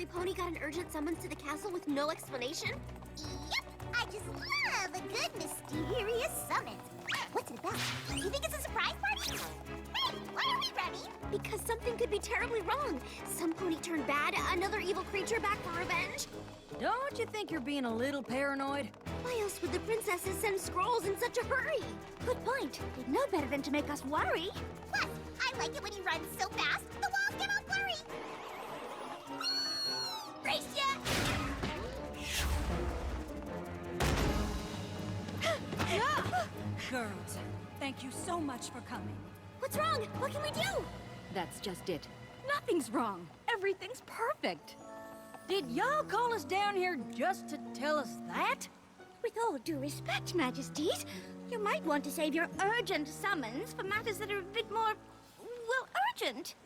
every pony got an urgent summons to the castle with no explanation? Yep, I just love a good mysterious summons. What's it about? You think it's a surprise party? Hey, why are we running? Because something could be terribly wrong. Some pony turned bad, another evil creature back for revenge. Don't you think you're being a little paranoid? Why else would the princesses send scrolls in such a hurry? Good point. They'd know better than to make us worry. Plus, I like it when he runs so fast, the walls get all blurry. Brace ya! Girls, thank you so much for coming. What's wrong? What can we do? That's just it. Nothing's wrong. Everything's perfect. Did y'all call us down here just to tell us that? With all due respect, Majesties, you might want to save your urgent summons for matters that are a bit more, well, urgent.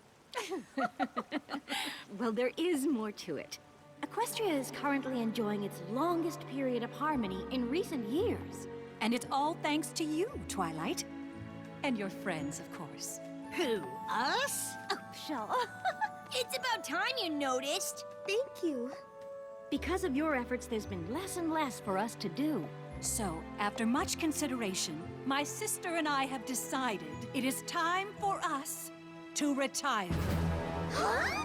Well, there is more to it. Equestria is currently enjoying its longest period of harmony in recent years. And it's all thanks to you, Twilight. And your friends, of course. Who, us? Oh, sure. It's about time you noticed. Thank you. Because of your efforts, there's been less and less for us to do. So, after much consideration, my sister and I have decided it is time for us to retire. Huh?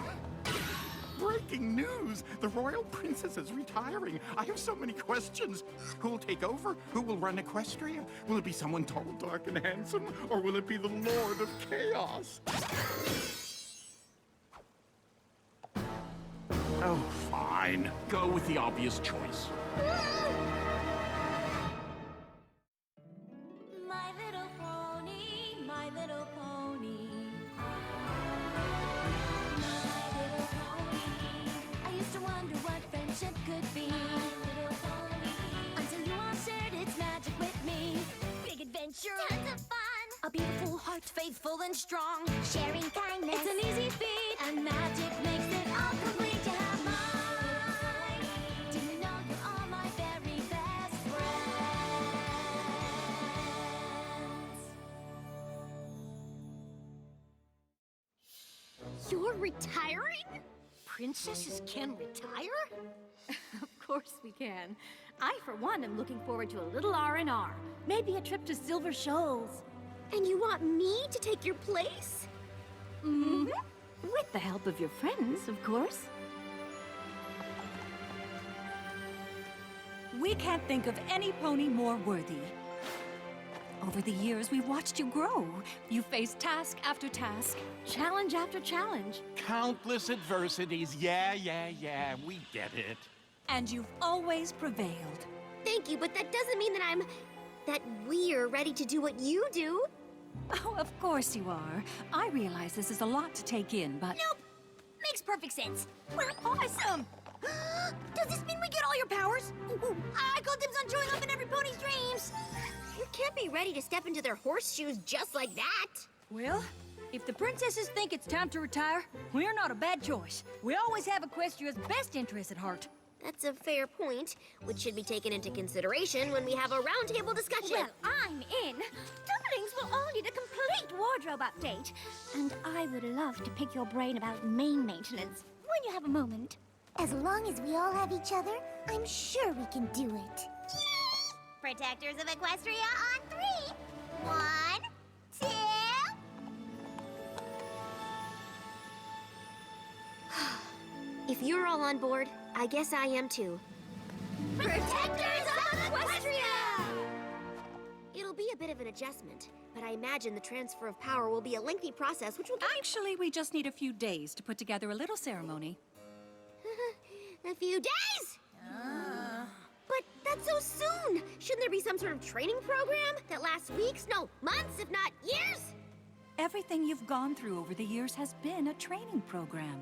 Breaking news! The royal princess is retiring. I have so many questions. Who will take over? Who will run Equestria? Will it be someone tall, dark, and handsome? Or will it be the Lord of Chaos? Oh, fine. Go with the obvious choice. My little pony, my little pony. My little pony. I used to wonder what friendship could be. My little pony. Until you all shared its magic with me. Big adventure. Tons of fun. A beautiful heart, faithful and strong. Sharing kindness. It's an easy feat, and magic makes it all complete to have mine. Do you know you're all my very best friends? You're retiring? Princesses can retire? Of course we can. I, for one, am looking forward to a little R&R. Maybe a trip to Silver Shoals. And you want me to take your place? Mm-hmm. With the help of your friends, of course. We can't think of any pony more worthy. Over the years, we've watched you grow. You faced task after task. Challenge after challenge. Countless adversities. Yeah, we get it. And you've always prevailed. Thank you, but that doesn't mean that we're ready to do what you do. Oh, of course you are. I realize this is a lot to take in, but... Nope. Makes perfect sense. We're awesome. Does this mean we get all your powers? I call dibs on showing up in every pony's dreams. You can't be ready to step into their horseshoes just like that. Well, if the princesses think it's time to retire, we're not a bad choice. We always have Equestria's best interests at heart. That's a fair point, which should be taken into consideration when we have a roundtable discussion. Well, I'm in. Dumplings will all need a complete wardrobe update. And I would love to pick your brain about main maintenance when you have a moment. As long as we all have each other, I'm sure we can do it. Protectors of Equestria on 3. 1, 2... If you're all on board, I guess I am too. Protectors of Equestria! It'll be a bit of an adjustment, but I imagine the transfer of power will be a lengthy process, which will give Actually, we just need a few days to put together a little ceremony. a few days! But that's so soon! Shouldn't there be some sort of training program that lasts weeks, no, months, if not years? Everything you've gone through over the years has been a training program.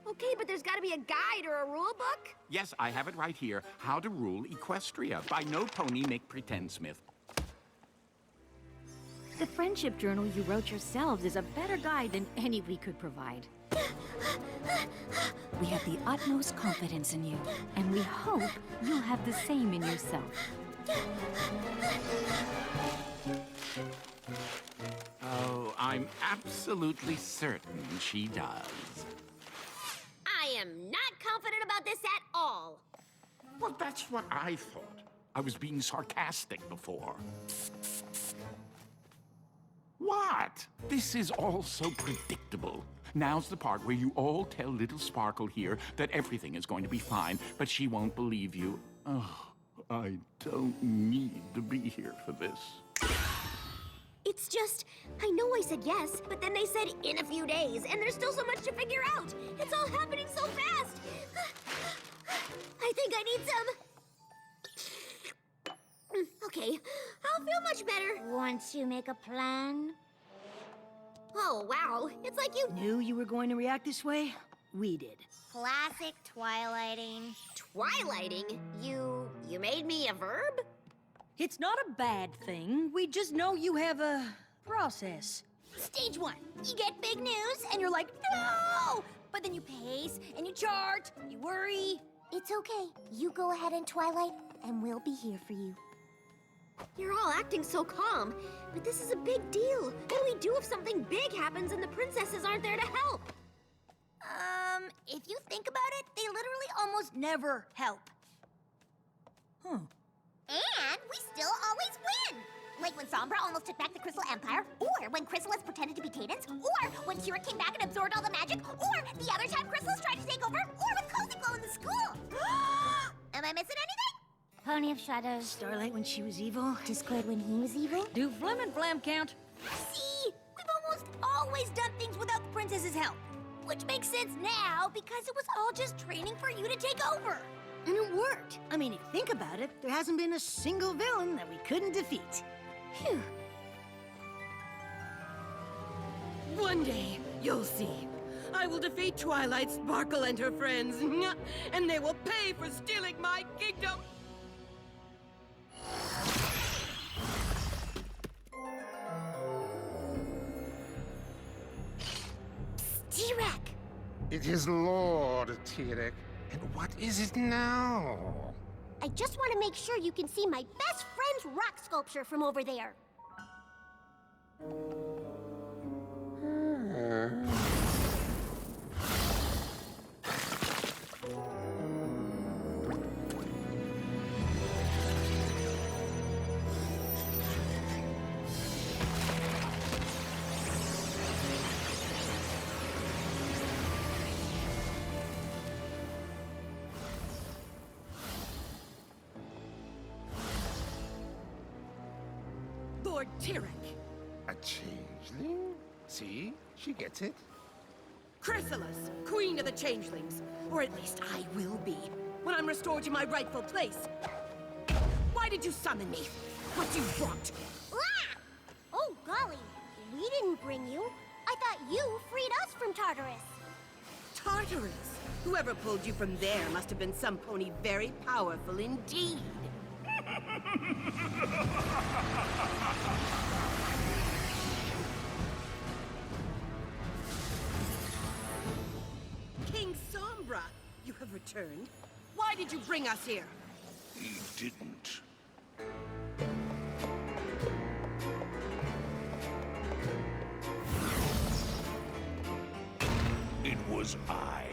Okay, but there's gotta be a guide or a rule book? Yes, I have it right here. How to Rule Equestria by No Pony Make Pretend Smith. The friendship journal you wrote yourselves is a better guide than any we could provide. We have the utmost confidence in you, and we hope you'll have the same in yourself. Oh, I'm absolutely certain she does. I am not confident Well, that's what I thought. I was being sarcastic before. What? This is all so predictable. Now's the part where you all tell little Sparkle here that everything is going to be fine, but she won't believe you. Oh, I don't need to be here for this. It's just, I know I said yes, but then they said in a few days, and there's still so much to figure out. It's all happening so fast. I think I need some. Okay, I'll feel much better. Once you make a plan, Oh, wow. It's like you Knew you were going to react this way? We did. classic twilighting. twilighting. You made me a verb? It's not a bad thing. We just know you have a process. Stage 1, you get big news and you're like, no! But then you pace and you chart, you worry. It's okay. You go ahead and Twilight, and we'll be here for you. You're all acting so calm, but this is a big deal. What do we do if something big happens and the princesses aren't there to help? If you think about it, they literally almost never help. And we still always win! Like when Sombra almost took back the Crystal Empire, or when Chrysalis pretended to be Cadence, or when Kira came back and absorbed all the magic, or the other time Chrysalis tried to take over, or with Cozy Glow in the school! Am I missing anything? Pony of Shadows. Starlight when she was evil. Discord when he was evil? Do Flim and Flam count? See? We've almost always done things without the princess's help. Which makes sense now, because it was all just training for you to take over. And it worked. I mean, if you think about it, there hasn't been a single villain that we couldn't defeat. Phew. One day, you'll see. I will defeat Twilight Sparkle and her friends, and they will pay for stealing my kingdom. T-Rex! It is Lord Tirek. And what is it now? I just want to make sure you can see my best friend's rock sculpture from over there. Lord Tirek, A changeling? See? She gets it. Chrysalis, Queen of the Changelings. Or at least I will be, when I'm restored to my rightful place. Why did you summon me? What do you want? Ah! Oh, golly. We didn't bring you. I thought you freed us from Tartarus. Tartarus? Whoever pulled you from there must have been some pony very powerful indeed. King Sombra, you have returned. Why did you bring us here? He didn't. It was I.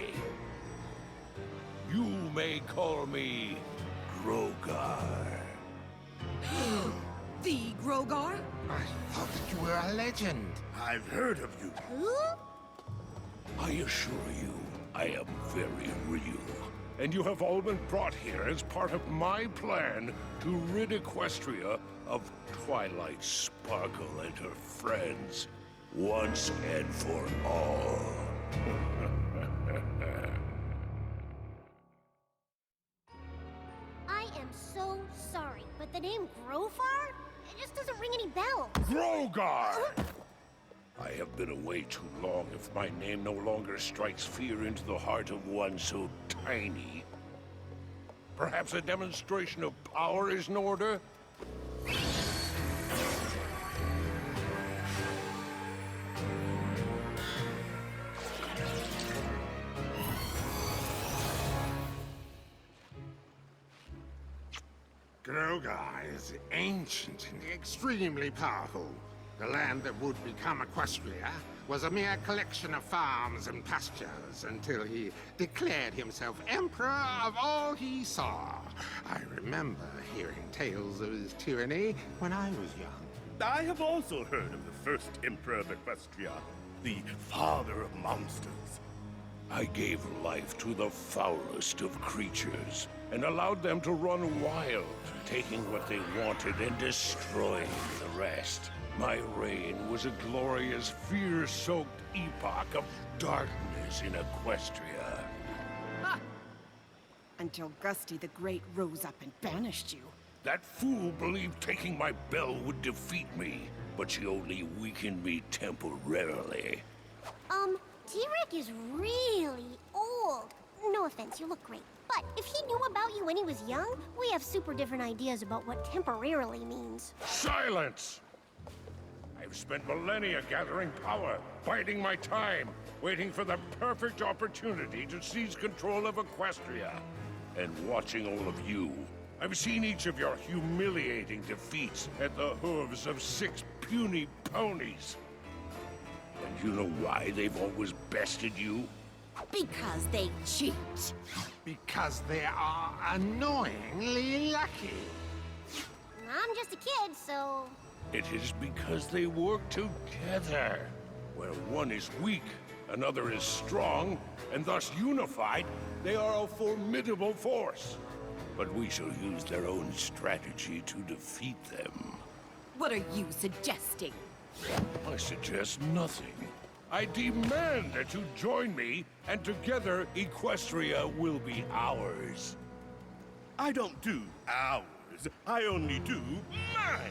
You may call me Grogar. The Grogar? I thought that you were a legend. I've heard of you. Who? I assure you, I am very real. And you have all been brought here as part of my plan to rid Equestria of Twilight Sparkle and her friends once and for all. I am so sorry, but the name Grofar? It just doesn't ring any bells. Grogar! I have been away too long if my name no longer strikes fear into the heart of one so tiny. Perhaps a demonstration of power is in order? Grogar is ancient and extremely powerful. The land that would become Equestria was a mere collection of farms and pastures until he declared himself emperor of all he saw. I remember hearing tales of his tyranny when I was young. I have also heard of the first Emperor of Equestria, the father of monsters. I gave life to the foulest of creatures and allowed them to run wild, taking what they wanted and destroying the rest. My reign was a glorious, fear-soaked epoch of darkness in Equestria. Ha! Until Gusty the Great rose up and banished you. That fool believed taking my bell would defeat me, but she only weakened me temporarily. T-Rex is really old. No offense, you look great. But if he knew about you when he was young, we have super different ideas about what temporarily means. Silence! I've spent millennia gathering power, biding my time, waiting for the perfect opportunity to seize control of Equestria. And watching all of you, I've seen each of your humiliating defeats at the hooves of 6 puny ponies. And you know why they've always bested you? Because they cheat. Because they are annoyingly lucky. I'm just a kid, so... It is because they work together. Where one is weak, another is strong, and thus unified, they are a formidable force. But we shall use their own strategy to defeat them. What are you suggesting? I suggest nothing. I demand that you join me, and together Equestria will be ours. I don't do ours, I only do mine.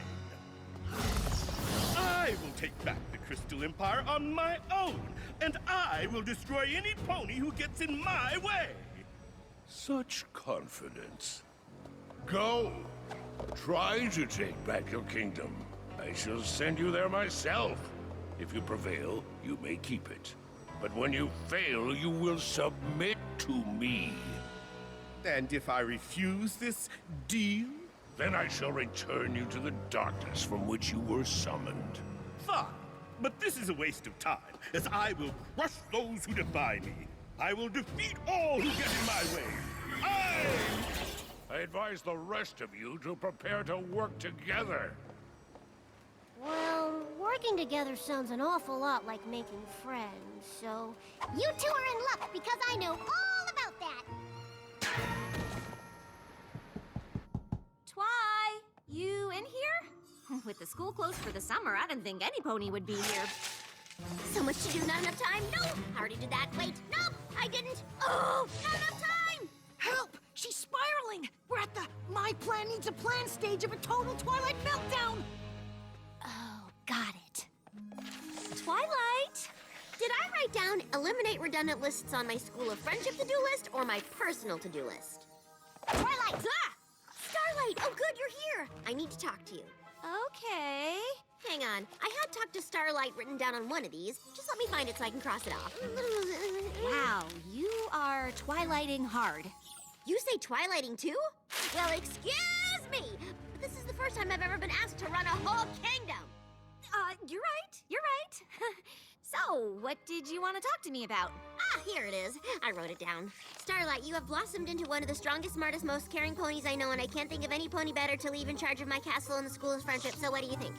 I will take back the Crystal Empire on my own, and I will destroy any pony who gets in my way. Such confidence. Go! Try to take back your kingdom. I shall send you there myself. If you prevail, you may keep it. But when you fail, you will submit to me. And if I refuse this deal? Then I shall return you to the darkness from which you were summoned. Fine. But this is a waste of time, as I will crush those who defy me. I will defeat all who get in my way. I advise the rest of you to prepare to work together. Well, working together sounds an awful lot like making friends, so... You two are in luck, because I know all about that! Twy, you in here? With the school closed for the summer, I didn't think any pony would be here. So much to do, not enough time? No! I already did that. Wait, nope, I didn't! Oh, not enough time! Help! She's spiraling! We're at the my plan needs a plan stage of a total Twilight meltdown! Oh, got it. Twilight! Did I write down eliminate redundant lists on my School of Friendship to-do list or my personal to-do list? Twilight! Ah! Starlight! Oh, good, you're here! I need to talk to you. Okay. Hang on. I had talk to Starlight written down on one of these. Just let me find it so I can cross it off. Wow, you are twilighting hard. You say twilighting too? Well, excuse me! But this is the first time I've ever been asked to run a whole kingdom! You're right. So, what did you want to talk to me about? Ah, here it is. I wrote it down. Starlight, you have blossomed into one of the strongest, smartest, most caring ponies I know, and I can't think of any pony better to leave in charge of my castle and the School of Friendship, so what do you think?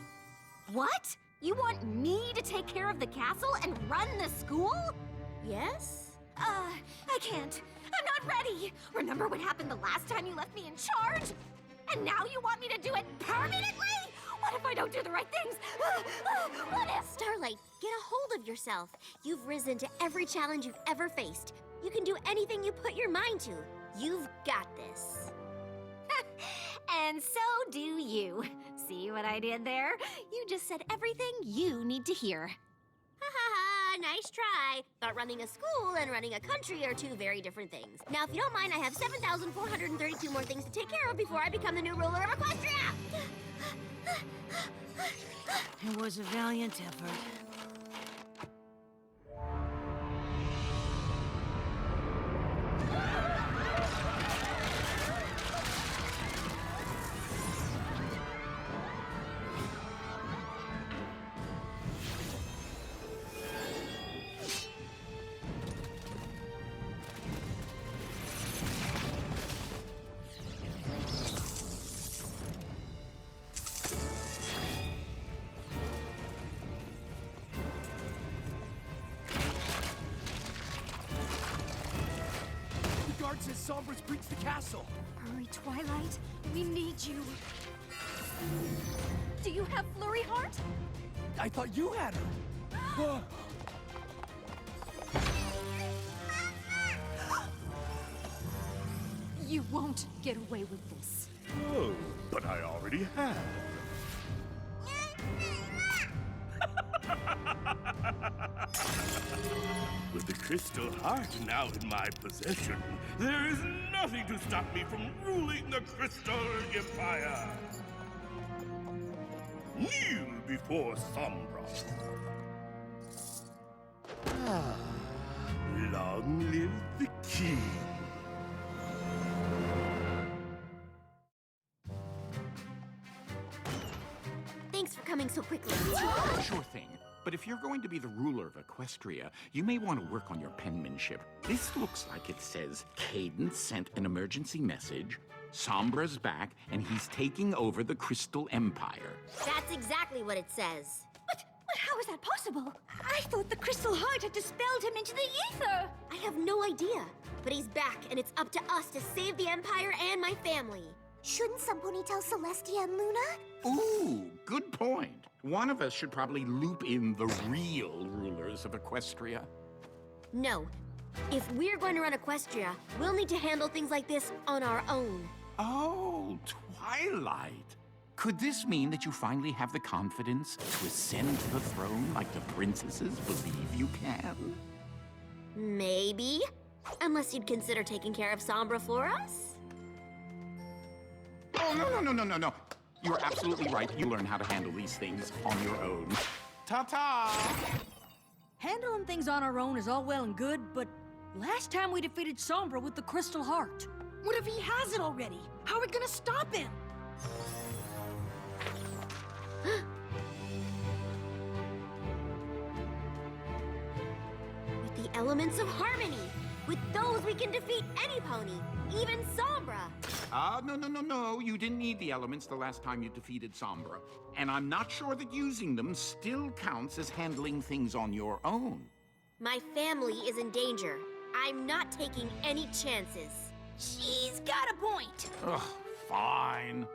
What? You want me to take care of the castle and run the school? Yes? I can't. I'm not ready. Remember what happened the last time you left me in charge? And now you want me to do it permanently? What if I don't do the right things? What if... Starlight, get a hold of yourself. You've risen to every challenge you've ever faced. You can do anything you put your mind to. You've got this. And so do you. See what I did there? You just said everything you need to hear. Ha ha ha, nice try. But running a school and running a country are two very different things. Now, if you don't mind, I have 7,432 more things to take care of before I become the new ruler of Equestria. It was a valiant effort. Sombra's breached the castle. Hurry, Twilight. We need you. Do you have Flurry Heart? I thought you had her. You won't get away with this. Oh, but I already have. With the crystal heart now in my possession, there is nothing to stop me from ruling the Crystal Empire. Kneel before Sombra. Long live the king. Thanks for coming so quickly. Sure thing. But if you're going to be the ruler of Equestria, you may want to work on your penmanship. This looks like it says Cadence sent an emergency message, Sombra's back, and he's taking over the Crystal Empire. That's exactly what it says. But how is that possible? I thought the Crystal Heart had dispelled him into the ether. I have no idea. But he's back, and it's up to us to save the Empire and my family. Shouldn't somebody tell Celestia and Luna? Ooh, good point. One of us should probably loop in the real rulers of Equestria. No. If we're going to run Equestria, we'll need to handle things like this on our own. Oh, Twilight. Could this mean that you finally have the confidence to ascend to the throne like the princesses believe you can? Maybe. Unless you'd consider taking care of Sombra for us? Oh, no. You're absolutely right. You learn how to handle these things on your own. Ta-ta! Handling things on our own is all well and good, but last time we defeated Sombra with the Crystal Heart. What if he has it already? How are we gonna stop him? With the elements of harmony. With those, we can defeat any pony, even Sombra. No. You didn't need the elements the last time you defeated Sombra. And I'm not sure that using them still counts as handling things on your own. My family is in danger. I'm not taking any chances. She's got a point. Ugh, fine.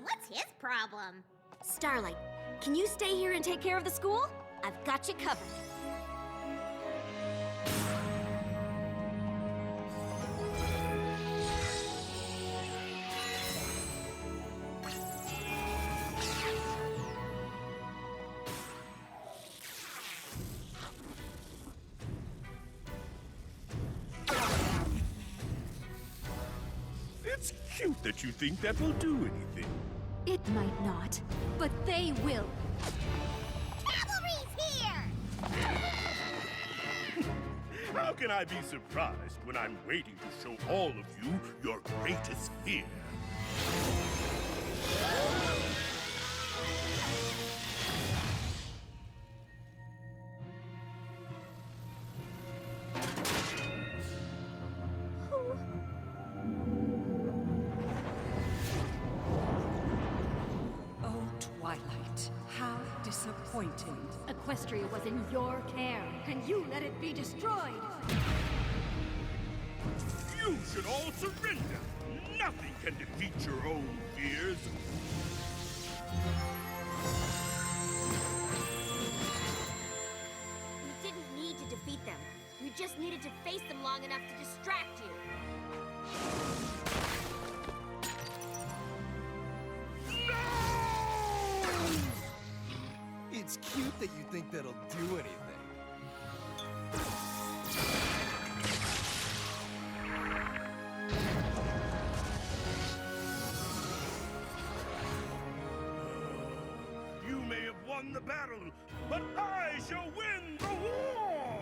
What's his problem? Starlight, can you stay here and take care of the school? I've got you covered. It's cute that you think that will do anything. It might not, but they will. Cavalry's here! How can I be surprised when I'm waiting to show all of you your greatest fear? Oh, Twilight, how disappointing. Equestria was in your care, and you let it be destroyed. You should all surrender. Nothing can defeat your own fears. We didn't need to defeat them. We just needed to face them long enough to distract you. It's cute that you think that'll do anything. You may have won the battle, but I shall win the war!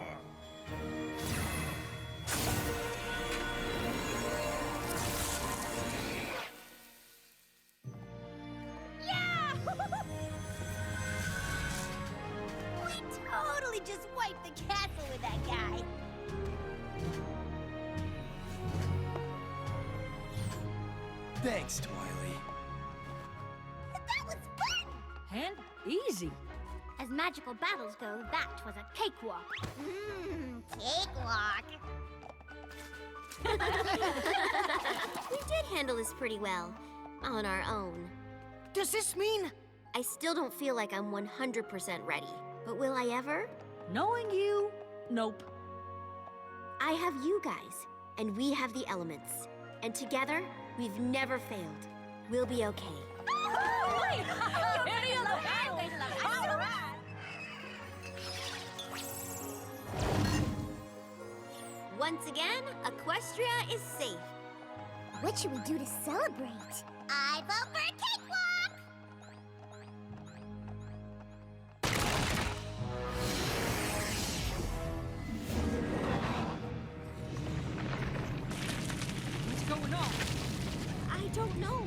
Yeah! We totally just wiped the castle with that guy. Thanks, Twilight. That was fun! And easy. As magical battles go, that was a cakewalk. Cakewalk. We did handle this pretty well, on our own. Does this mean? I still don't feel like I'm 100% ready, but will I ever? Knowing you, nope. I have you guys, and we have the elements. And together, we've never failed. We'll be okay. Once again, Equestria is safe. What should we do to celebrate? I vote for a cakewalk! What's going on? I don't know.